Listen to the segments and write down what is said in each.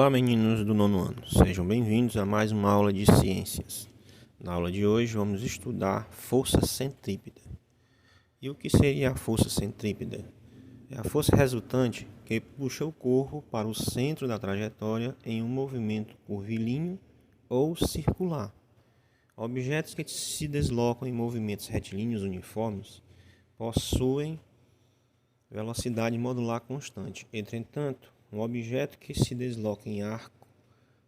Olá, meninos do nono ano, sejam bem-vindos a mais uma aula de ciências. Na aula de hoje vamos estudar força centrípeta. E o que seria a força centrípeta? É a força resultante que puxa o corpo para o centro da trajetória em um movimento curvilíneo ou circular. Objetos que se deslocam em movimentos retilíneos uniformes possuem velocidade modular constante. Entretanto, um objeto que se desloca em arco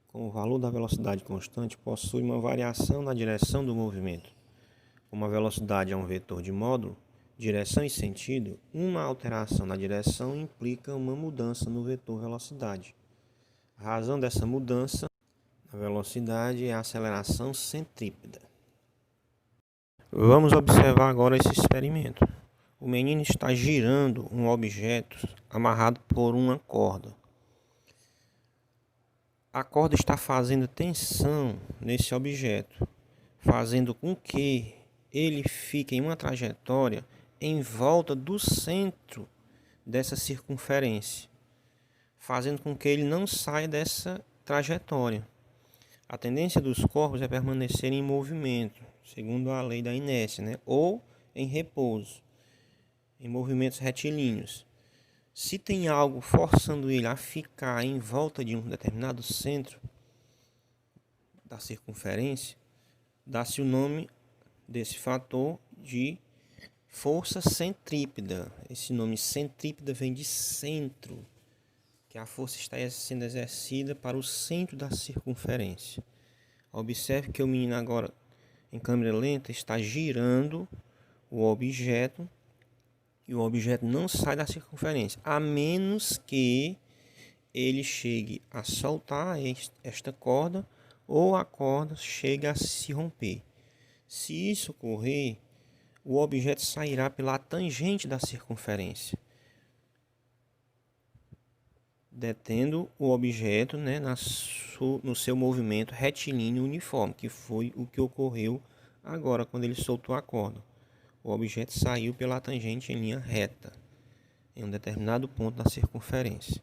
com o valor da velocidade constante possui uma variação na direção do movimento. Como a velocidade é um vetor de módulo, direção e sentido, uma alteração na direção implica uma mudança no vetor velocidade. A razão dessa mudança na velocidade é a aceleração centrípeta. Vamos observar agora esse experimento. O menino está girando um objeto amarrado por uma corda. A corda está fazendo tensão nesse objeto, fazendo com que ele fique em uma trajetória em volta do centro dessa circunferência, fazendo com que ele não saia dessa trajetória. A tendência dos corpos é permanecer em movimento, segundo a lei da inércia, ou em repouso, em movimentos retilíneos. Se tem algo forçando ele a ficar em volta de um determinado centro da circunferência, dá-se o nome desse fator de força centrípeta. Esse nome centrípeta vem de centro, que a força está sendo exercida para o centro da circunferência. Observe que o menino agora, em câmera lenta, está girando o objeto e o objeto não sai da circunferência, a menos que ele chegue a soltar esta corda ou a corda chegue a se romper. Se isso ocorrer, o objeto sairá pela tangente da circunferência, detendo o objeto no seu movimento retilíneo uniforme, que foi o que ocorreu agora quando ele soltou a corda. O objeto saiu pela tangente em linha reta, em um determinado ponto da circunferência.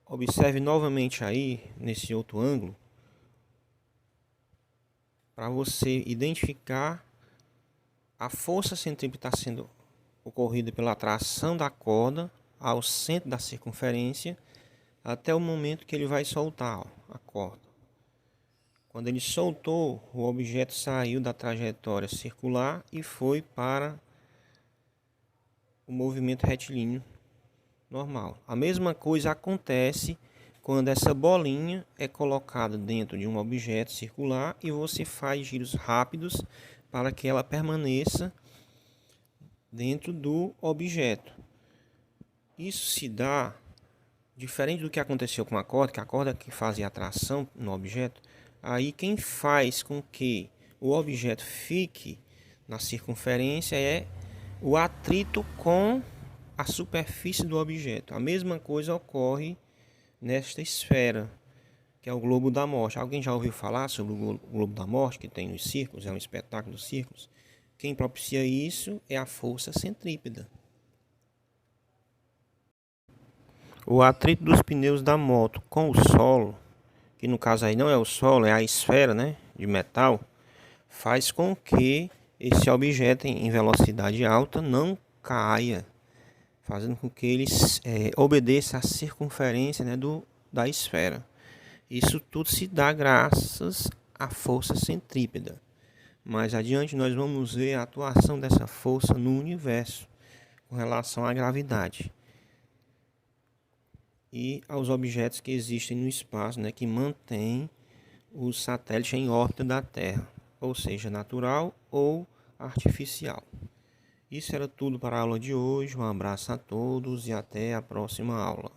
Observe novamente aí, nesse outro ângulo, para você identificar a força centrípeta está sendo ocorrida pela atração da corda ao centro da circunferência até o momento que ele vai soltar a corda. Quando ele soltou, o objeto saiu da trajetória circular e foi para o movimento retilíneo normal. A mesma coisa acontece quando essa bolinha é colocada dentro de um objeto circular e você faz giros rápidos para que ela permaneça dentro do objeto. Isso se dá diferente do que aconteceu com a corda, que a corda que fazia atração no objeto. Aí quem faz com que o objeto fique na circunferência é o atrito com a superfície do objeto. A mesma coisa ocorre nesta esfera, que é o globo da morte. Alguém já ouviu falar sobre o globo da morte que tem nos círculos? É um espetáculo dos círculos. Quem propicia isso é a força centrípeta. O atrito dos pneus da moto com o solo, que no caso aí não é o solo, é a esfera, de metal, faz com que esse objeto em velocidade alta não caia, fazendo com que ele obedeça à circunferência da esfera. Isso tudo se dá graças à força centrípeta. Mais adiante nós vamos ver a atuação dessa força no universo com relação à gravidade e aos objetos que existem no espaço, que mantêm os satélites em órbita da Terra, ou seja, natural ou artificial. Isso era tudo para a aula de hoje. Um abraço a todos e até a próxima aula.